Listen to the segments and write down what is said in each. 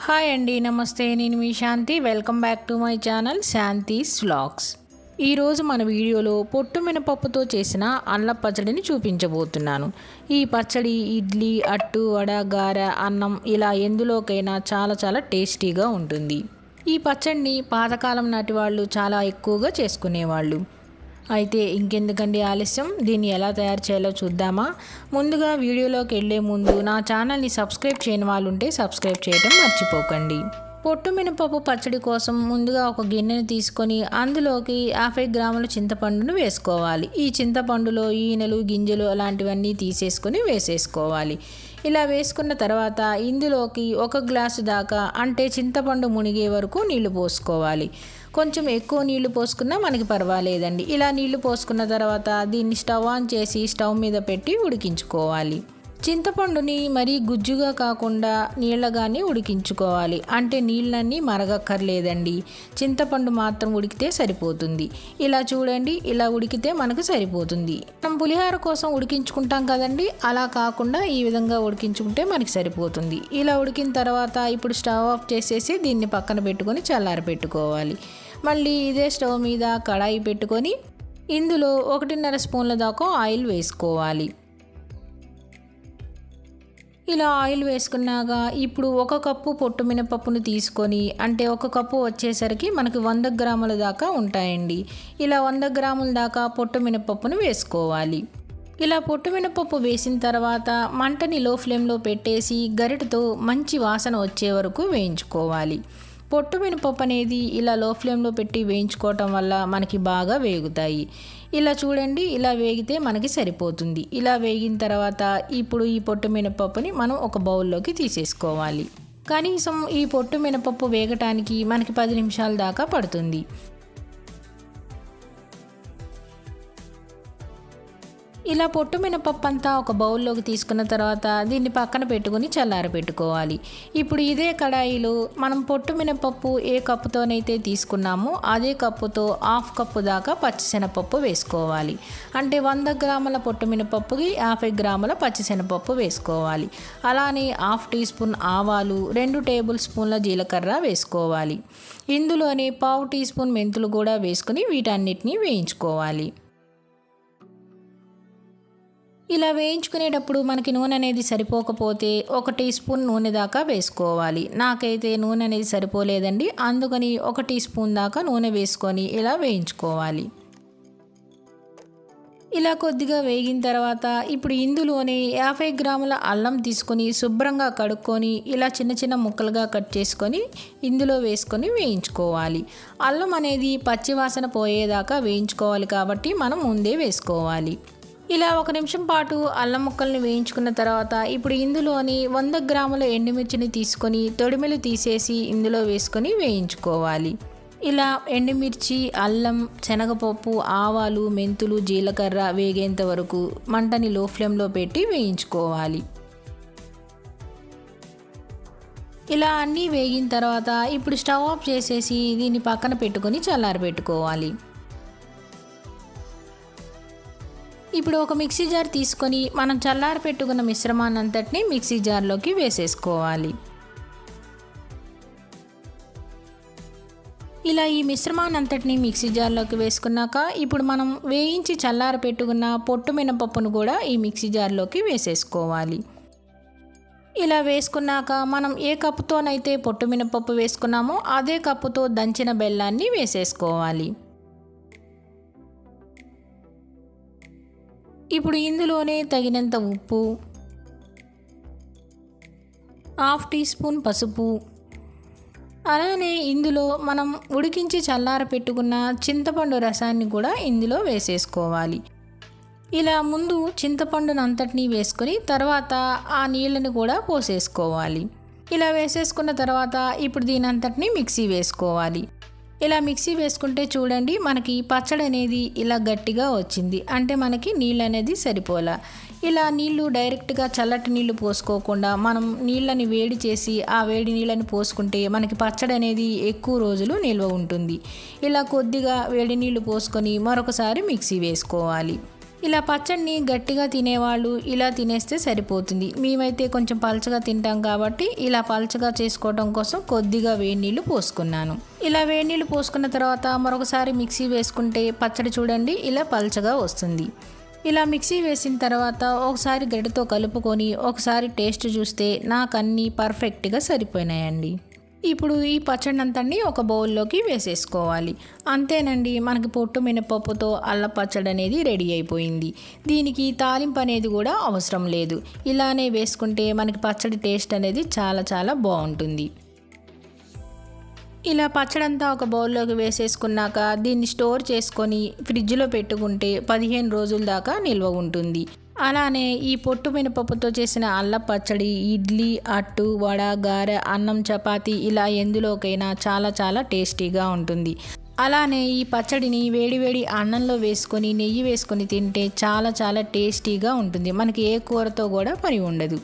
Hi అండి, నమస్తే. నేను మీ Shanti. Welcome back to my channel Shanti's vlogs. ఈరోజు మన వీడియోలో పొట్టు మినపప్పుతో చేసిన అల్లం పచ్చడిని చూపించబోతున్నాను. ఈ పచ్చడి ఇడ్లీ, అట్టు, వడ, గారె, అన్నం ఇలా ఎందులోకైనా చాలా టేస్టీగా ఉంటుంది. ఈ పచ్చడిని పాతకాలం నాటి వాళ్ళు చాలా ఎక్కువగా చేసుకునేవాళ్ళు. అయితే ఇంకెందుకండి ఆలస్యం, దీన్ని ఎలా తయారు చేయాలో చూద్దామా? ముందుగా వీడియోలోకి వెళ్ళే ముందు నా ఛానల్ని సబ్స్క్రైబ్ చేయని వాళ్ళు ఉంటే సబ్స్క్రైబ్ చేయడం మర్చిపోకండి. పొట్టు మినపప్పు పచ్చడి కోసం ముందుగా ఒక గిన్నెని తీసుకొని అందులోకి 50 గ్రాముల చింతపండును వేసుకోవాలి. ఈ చింతపండులో ఈనెలు, గింజలు అలాంటివన్నీ తీసేసుకొని వేసేసుకోవాలి. ఇలా వేసుకున్న తర్వాత ఇందులోకి 1 గ్లాసు దాకా, అంటే చింతపండు మునిగే వరకు నీళ్లు పోసుకోవాలి. కొంచెం ఎక్కువ నీళ్లు పోసుకున్నా మనకి పర్వాలేదండి. ఇలా నీళ్లు పోసుకున్న తర్వాత దీన్ని స్టవ్ ఆన్ చేసి స్టవ్ మీద పెట్టి ఉడికించుకోవాలి. చింతపండుని మరీ గుజ్జుగా కాకుండా నీళ్ళగానే ఉడికించుకోవాలి. అంటే నీళ్ళన్నీ మరగక్కర్లేదండి, చింతపండు మాత్రం ఉడికితే సరిపోతుంది. ఇలా చూడండి, ఇలా ఉడికితే మనకు సరిపోతుంది. మనం పులిహోర కోసం ఉడికించుకుంటాం కదండి, అలా కాకుండా ఈ విధంగా ఉడికించుకుంటే మనకి సరిపోతుంది. ఇలా ఉడికిన తర్వాత ఇప్పుడు స్టవ్ ఆఫ్ చేసేసి దీన్ని పక్కన పెట్టుకొని చల్లారి పెట్టుకోవాలి. మళ్ళీ ఇదే స్టవ్ మీద కడాయి పెట్టుకొని ఇందులో 1.5 స్పూన్ల దాకా ఆయిల్ వేసుకోవాలి. ఇలా ఆయిల్ వేసుకున్నాక ఇప్పుడు 1 కప్పు పొట్టు మినపప్పును తీసుకొని, అంటే 1 కప్పు వచ్చేసరికి మనకి 100 గ్రాముల దాకా ఉంటాయండి. ఇలా 100 గ్రాముల దాకా పొట్టు మినపప్పును వేసుకోవాలి. ఇలా పొట్టు మినపప్పు వేసిన తర్వాత మంటని లో ఫ్లేమ్లో పెట్టేసి గరిటెతో మంచి వాసన వచ్చే వరకు వేయించుకోవాలి. పొట్టు మినపప్పు అనేది ఇలా లో ఫ్లేమ్లో పెట్టి వేయించుకోవటం వల్ల మనకి బాగా వేగుతాయి. ఇలా చూడండి, ఇలా వేగితే మనకి సరిపోతుంది. ఇలా వేగిన తర్వాత ఇప్పుడు ఈ పొట్టు మినపప్పుని మనం ఒక బౌల్లోకి తీసేసుకోవాలి. కనీసం ఈ పొట్టు మినపప్పు వేగటానికి మనకి 10 నిమిషాల దాకా పడుతుంది. ఇలా పొట్టు మినపప్పు అంతా ఒక బౌల్లోకి తీసుకున్న తర్వాత దీన్ని పక్కన పెట్టుకుని చల్లార పెట్టుకోవాలి. ఇప్పుడు ఇదే కడాయిలో మనం పొట్టు మినపప్పు ఏ కప్పుతోనైతే తీసుకున్నామో అదే కప్పుతో 1/2 కప్పు దాకా పచ్చిశనగపప్పు వేసుకోవాలి. అంటే 100 గ్రాముల పొట్టు మినపప్పుకి 50 గ్రాముల పచ్చిశనగపప్పు వేసుకోవాలి. అలానే 1/2 టీ స్పూన్ ఆవాలు, 2 టేబుల్ స్పూన్ల జీలకర్ర వేసుకోవాలి. ఇందులోనే 1/2 టీ స్పూన్ మెంతులు కూడా వేసుకుని వీటన్నిటిని వేయించుకోవాలి. ఇలా వేయించుకునేటప్పుడు మనకి నూనె అనేది సరిపోకపోతే 1 టీ స్పూన్ నూనె దాకా వేసుకోవాలి. నాకైతే నూనె అనేది సరిపోలేదండి, అందుకని 1 టీ స్పూన్ దాకా నూనె వేసుకొని ఇలా వేయించుకోవాలి. ఇలా కొద్దిగా వేగిన తర్వాత ఇప్పుడు ఇందులోనే 50 గ్రాముల అల్లం తీసుకొని శుభ్రంగా కడుక్కొని ఇలా చిన్న ముక్కలుగా కట్ చేసుకొని ఇందులో వేసుకొని వేయించుకోవాలి. అల్లం అనేది పచ్చివాసన పోయేదాకా వేయించుకోవాలి కాబట్టి మనం ముందే వేసుకోవాలి. ఇలా 1 నిమిషం పాటు అల్లం ముక్కల్ని వేయించుకున్న తర్వాత ఇప్పుడు ఇందులోని 100 గ్రాముల ఎండుమిర్చిని తీసుకొని తొడిమెలు తీసేసి ఇందులో వేసుకొని వేయించుకోవాలి. ఇలా ఎండుమిర్చి, అల్లం, శనగపప్పు, ఆవాలు, మెంతులు, జీలకర్ర వేగేంత వరకు మంటని లో ఫ్లేమ్లో పెట్టి వేయించుకోవాలి. ఇలా అన్నీ వేగిన తర్వాత ఇప్పుడు స్టవ్ ఆఫ్ చేసేసి దీన్ని పక్కన పెట్టుకొని చల్లారి పెట్టుకోవాలి. ఇప్పుడు ఒక మిక్సీ జార్ తీసుకొని మనం చల్లారి పెట్టుకున్న మిశ్రమాన్ని అంతటిని మిక్సీ జార్లోకి వేసేసుకోవాలి. ఇలా ఈ మిశ్రమాన్ని అంతటిని మిక్సీ జార్లోకి వేసుకున్నాక ఇప్పుడు మనం వేయించి చల్లారి పెట్టుకున్న పొట్టు మినపప్పును కూడా ఈ మిక్సీ జార్లోకి వేసేసుకోవాలి. ఇలా వేసుకున్నాక మనం ఏ కప్పుతోనైతే పొట్టు మినపప్పు వేసుకున్నామో అదే కప్పుతో దంచిన బెల్లాన్ని వేసేసుకోవాలి. ఇప్పుడు ఇందులోనే తగినంత ఉప్పు, 1/2 టీ స్పూన్ పసుపు, అలానే ఇందులో మనం ఉడికించి చల్లార పెట్టుకున్న చింతపండు రసాన్ని కూడా ఇందులో వేసేసుకోవాలి. ఇలా ముందు చింతపండును అంతటినీ వేసుకొని తర్వాత ఆ నీళ్ళని కూడా పోసేసుకోవాలి. ఇలా వేసేసుకున్న తర్వాత ఇప్పుడు దీని అంతటినీ మిక్సీ వేసుకోవాలి. ఇలా మిక్సీ వేసుకుంటే చూడండి మనకి పచ్చడి అనేది ఇలా గట్టిగా వచ్చింది, అంటే మనకి నీళ్ళు అనేది సరిపోలా. ఇలా నీళ్లు డైరెక్ట్గా చల్లటి నీళ్లు పోసుకోకుండా మనం నీళ్ళని వేడి చేసి ఆ వేడి నీళ్ళని పోసుకుంటే మనకి పచ్చడి అనేది ఎక్కువ రోజులు నిల్వ ఉంటుంది. ఇలా కొద్దిగా వేడి నీళ్లు పోసుకొని మరొకసారి మిక్సీ వేసుకోవాలి. ఇలా పచ్చడిని గట్టిగా తినేవాళ్ళు ఇలా తినేస్తే సరిపోతుంది. మేమైతే కొంచెం పలచగా తింటాం కాబట్టి ఇలా పలచగా చేసుకోవడం కోసం కొద్దిగా వేడి నీళ్ళు పోసుకున్నాను. ఇలా వేడి నీళ్ళు పోసుకున్న తర్వాత మరొకసారి మిక్సీ వేసుకుంటే పచ్చడి చూడండి ఇలా పలచగా వస్తుంది. ఇలా మిక్సీ వేసిన తర్వాత ఒకసారి గడ్డతో కలుపుకొని ఒకసారి టేస్ట్ చూస్తే నాకు అన్నీ పర్ఫెక్ట్గా సరిపోయినాయండి. ఇప్పుడు ఈ పచ్చడి అంతని ఒక బౌల్లోకి వేసేసుకోవాలి. అంతేనండి, మనకి పొట్టు మినపప్పుతో అల్ల పచ్చడి అనేది రెడీ అయిపోయింది. దీనికి తాలింపు అనేది కూడా అవసరం లేదు. ఇలానే వేసుకుంటే మనకి పచ్చడి టేస్ట్ అనేది చాలా చాలా బాగుంటుంది. ఇలా పచ్చడంతా ఒక బౌల్లోకి వేసేసుకున్నాక దీన్ని స్టోర్ చేసుకొని ఫ్రిడ్జ్లో పెట్టుకుంటే 15 రోజుల దాకా నిల్వ ఉంటుంది. అలానే ఈ పొట్టు మినపప్పుతో చేసిన అల్ల పచ్చడి ఇడ్లీ, అట్టు, వడ, గారె, అన్నం, చపాతీ ఇలా ఎందులోకైనా చాలా చాలా టేస్టీగా ఉంటుంది. అలానే ఈ పచ్చడిని వేడివేడి అన్నంలో వేసుకొని నెయ్యి వేసుకొని తింటే చాలా చాలా టేస్టీగా ఉంటుంది. మనకి ఏ కూరతో కూడా పని ఉండదు.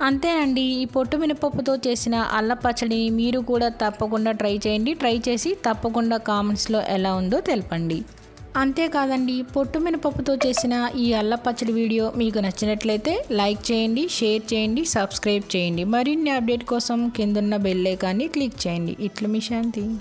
అంతేనండి, ఈ పొట్టు మినపప్పుతో చేసిన అల్ల పచ్చడిని మీరు కూడా తప్పకుండా ట్రై చేయండి. ట్రై చేసి తప్పకుండా కామెంట్స్లో ఎలా ఉందో తెలపండి. అంతేకాదండి, పొట్టు మినపప్పుతో చేసిన ఈ అల్ల పచ్చడి వీడియో మీకు నచ్చినట్లయితే లైక్ చేయండి, షేర్ చేయండి, సబ్స్క్రైబ్ చేయండి. మరిన్ని అప్డేట్ కోసం కిందున్న బెల్ ఐకాన్ని క్లిక్ చేయండి. ఇట్లా మీ శాంతి.